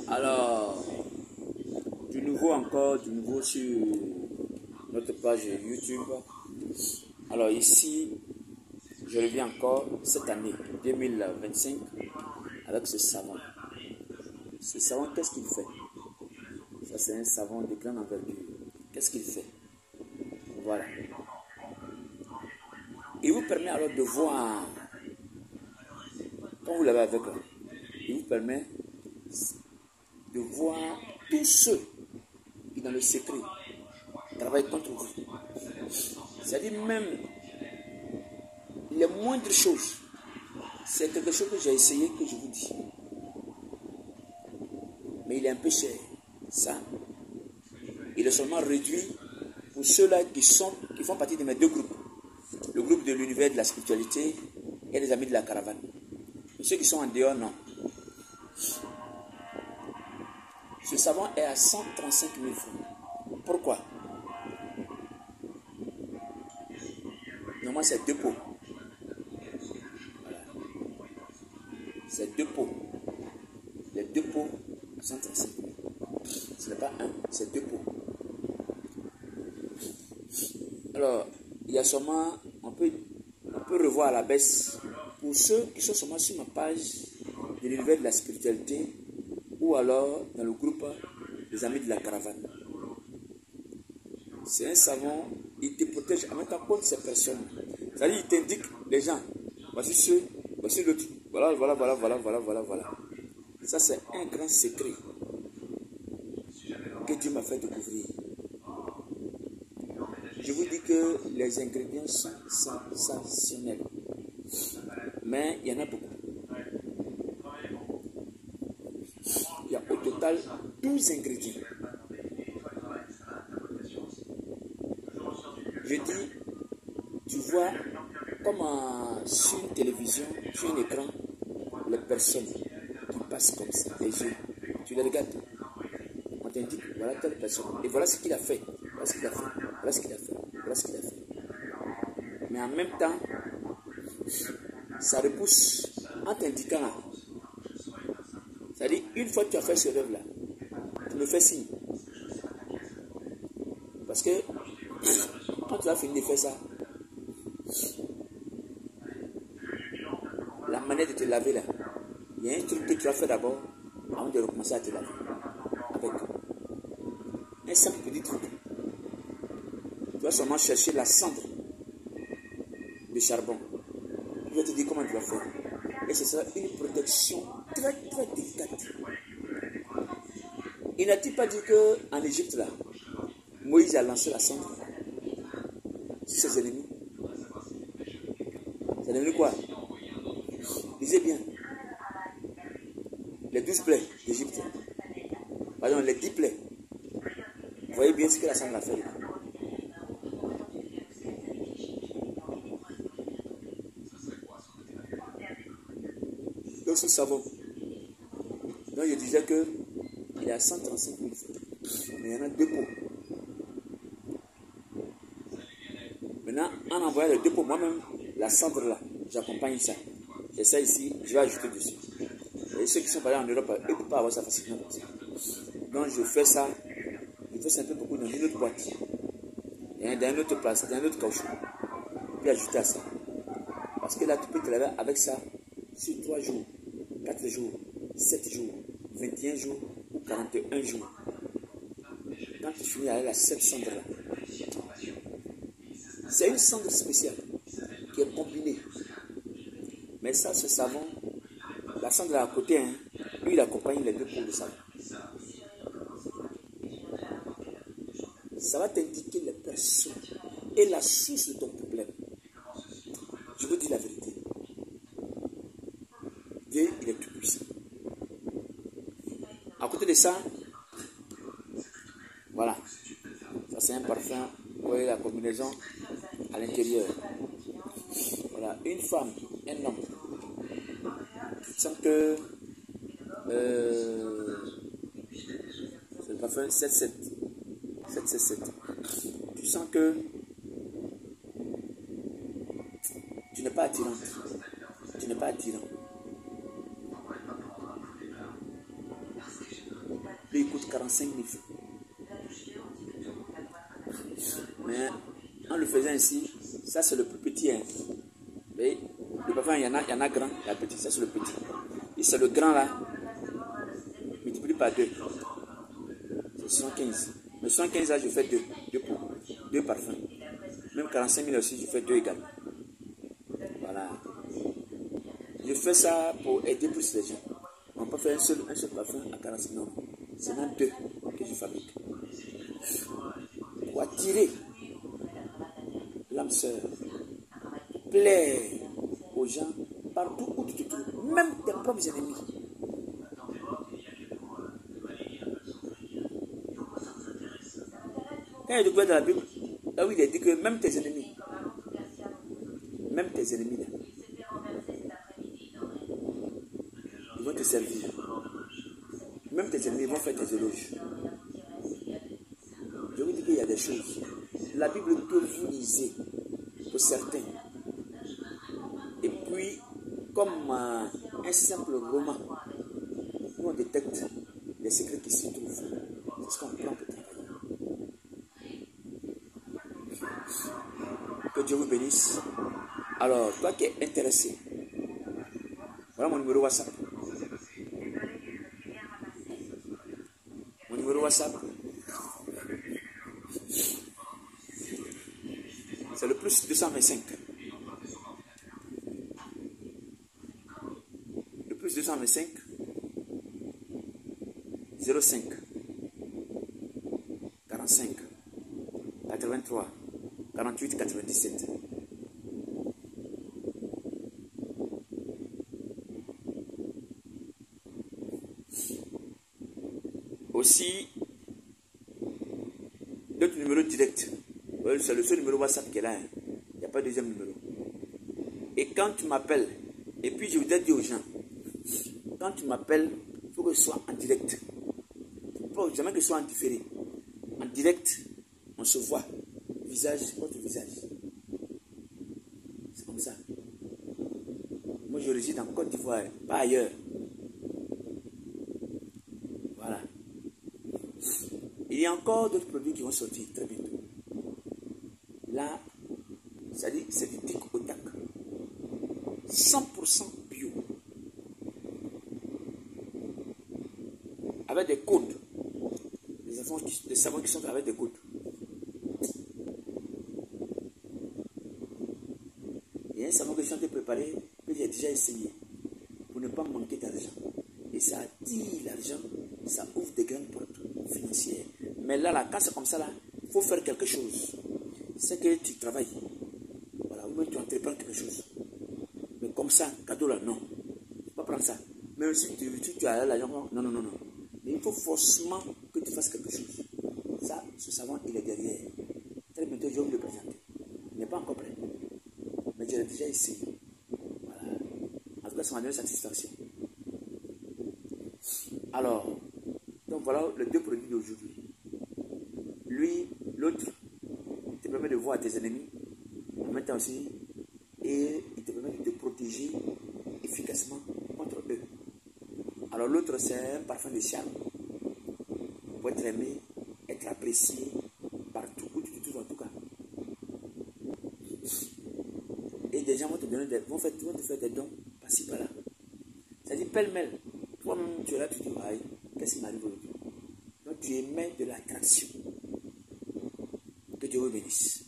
Alors, du nouveau sur notre page YouTube. Alors ici, je reviens encore cette année 2025 avec ce savon. Ce savon, qu'est-ce qu'il fait? Ça, c'est un savon de grande envergure. Qu'est-ce qu'il fait? Voilà. Il vous permet alors de voir, quand vous l'avez avec, il vous permet de voir tous ceux qui, dans le secret, travaillent contre vous. C'est-à-dire même les moindres choses. C'est quelque chose que j'ai essayé, que je vous dis. Mais il est un peu cher. Ça, il est seulement réduit pour ceux-là qui font partie de mes deux groupes. Le groupe de l'univers de la spiritualité et les amis de la caravane. Et ceux qui sont en dehors, non. Ce savon est à 135 000 francs. Pourquoi? Normalement, c'est deux pots. Voilà. C'est deux pots. Les deux pots à 135 000. Ce n'est pas un, c'est deux pots. Alors, il y a seulement, on peut revoir à la baisse pour ceux qui sont seulement sur ma page de l'univers de la spiritualité ou alors dans le groupe des amis de la caravane. C'est un savon, il te protège en même temps contre ces personnes. C'est-à-dire, il t'indique les gens, voici ceux, voici l'autre, voilà. Ça, c'est un grand secret que Dieu m'a fait découvrir. Je vous dis que les ingrédients sont sensationnels. Mais il y en a beaucoup. Il y a au total 12 ingrédients. Je dis, tu vois, comme sur une télévision, sur un écran, les personnes qui passent comme ça, les yeux, tu les regardes. On t'indique, voilà telle personne. Et voilà ce qu'il a fait. Voilà ce qu'il a fait. Voilà ce qu'il a fait. Voilà ce qu'il a fait. Mais en même temps, ça repousse en t'indiquant. C'est-à-dire, une fois que tu as fait ce rêve-là, tu me fais signe. Parce que quand tu as fini de faire ça, la manière de te laver là, il y a un truc que tu as fait d'abord avant de recommencer à te laver. Avec un simple petit truc. Tu vas seulement chercher la cendre de charbon. Je vais te dire comment tu vas faire. Et ce sera une protection très délicate. Il n'a-t-il pas dit qu'en Égypte là, Moïse a lancé la cendre sur ses ennemis? Ses ennemis quoi? Lisez bien. Les 12 plaies d'Égypte. Pardon, les 10 plaies. Vous voyez bien ce que la cendre a fait. Donc ce savon, donc je disais que il est à 135 000 francs. Mais il y en a deux pots. Maintenant, en envoyant les deux pots, moi-même, la cendre là, j'accompagne ça. Et ça ici, je vais ajouter dessus. Et ceux qui sont partis en Europe, eux ne peuvent pas avoir ça facilement comme ça. Donc je fais ça un peu beaucoup dans une autre boîte. Et dans une autre place, dans un autre caoutchouc. Puis ajouter à ça. Parce que là, tu peux te laver avec ça sur 3 jours, 4 jours, 7 jours, 21 jours ou 41 jours. Quand tu finis avec la cette cendre là, c'est une cendre spéciale qui est combinée. Mais ça, ce savon, la cendre là à côté, hein, lui, il accompagne les deux pots de savon. Ça va t'indiquer les personnes et la source de ton problème. Je vous dis la vérité. Dieu, il est tout puissant. À côté de ça, voilà. Ça, c'est un parfum. Vous voyez la combinaison à l'intérieur. Voilà. Une femme, un homme. Tu sens que c'est le parfum 777. Tu sens que tu n'es pas attirant. Tu n'es pas attirant. Lui, il coûte 45 000 francs. Mais en le faisant ainsi, ça c'est le plus petit. Hein. Mais le parfum, il y en a grand, il y a petit, ça c'est le petit. Et c'est le grand là, multiplie par 2. C'est 115. Mais 115 là, je fais 2 parfums. Même 45 000 aussi, je fais 2 également. Voilà. Je fais ça pour aider plus les gens. On peut faire un seul parfum à 45 000. C'est même 2 que je fabrique. Pour attirer l'âme sœur, plaire aux gens partout où tu te trouves, même tes propres ennemis. Quand il y a des dans la Bible, là où il est dit que même tes ennemis là, ils vont te servir. Même tes ennemis vont faire tes éloges. Je vous dis qu'il y a des choses. La Bible que vous lisez, pour certains, et puis, comme un simple roman, où on détecte les secrets qui s'y trouvent. C'est ce qu'on prend pour travailler. Que Dieu vous bénisse. Alors, toi qui es intéressé, voilà mon numéro WhatsApp. Mon numéro WhatsApp, c'est le plus 225. Le plus 225 05 45 83 48 97. Aussi, d'autres numéros directs. C'est le seul numéro WhatsApp qui est là. Hein. Il n'y a pas de deuxième numéro. Et quand tu m'appelles, et puis je voudrais dire aux gens, quand tu m'appelles, il faut que ce soit en direct. Il ne faut jamais que ce soit en différé. En direct, on se voit. Visage contre visage. C'est comme ça. Moi, je réside en Côte d'Ivoire, pas ailleurs. Voilà. Il y a encore d'autres produits qui vont sortir très bientôt. Là, c'est du tic au tac. 100% bio. Avec des codes. Les savons qui sont avec des codes. Il y a un savon que je suis en train de préparer, que j'ai déjà essayé, pour ne pas manquer d'argent. Et ça attire l'argent, ça ouvre des grandes portes financières. Mais là, quand c'est comme ça, il faut faire quelque chose. C'est que tu travailles. Voilà, ou même tu entreprends quelque chose. Mais comme ça, cadeau là, non. Il ne faut pas prendre ça. Même si tu as l'argent, non. Mais il faut forcément que tu fasses quelque chose. Ça, ce savon, il est derrière. Très bientôt, je vais vous le présenter. Il n'est pas encore prêt. Mais j'ai déjà essayé. Voilà. En tout cas, ça m'a donné satisfaction. Alors, donc voilà les deux produits d'aujourd'hui. Lui, l'autre, il te permet de voir tes ennemis en même temps aussi, et il te permet de te protéger efficacement contre eux. Alors l'autre, c'est un parfum de charme pour être aimé, être apprécié partout où tu te trouves en tout cas. Et des gens vont te donner vont te faire des dons par-ci par-là. C'est-à-dire pêle-mêle. Toi-même, tu es là, tu te dis, aïe, qu'est-ce qui m'arrive aujourd'hui? Donc tu émets de l'attraction. Que Dieu vous bénisse.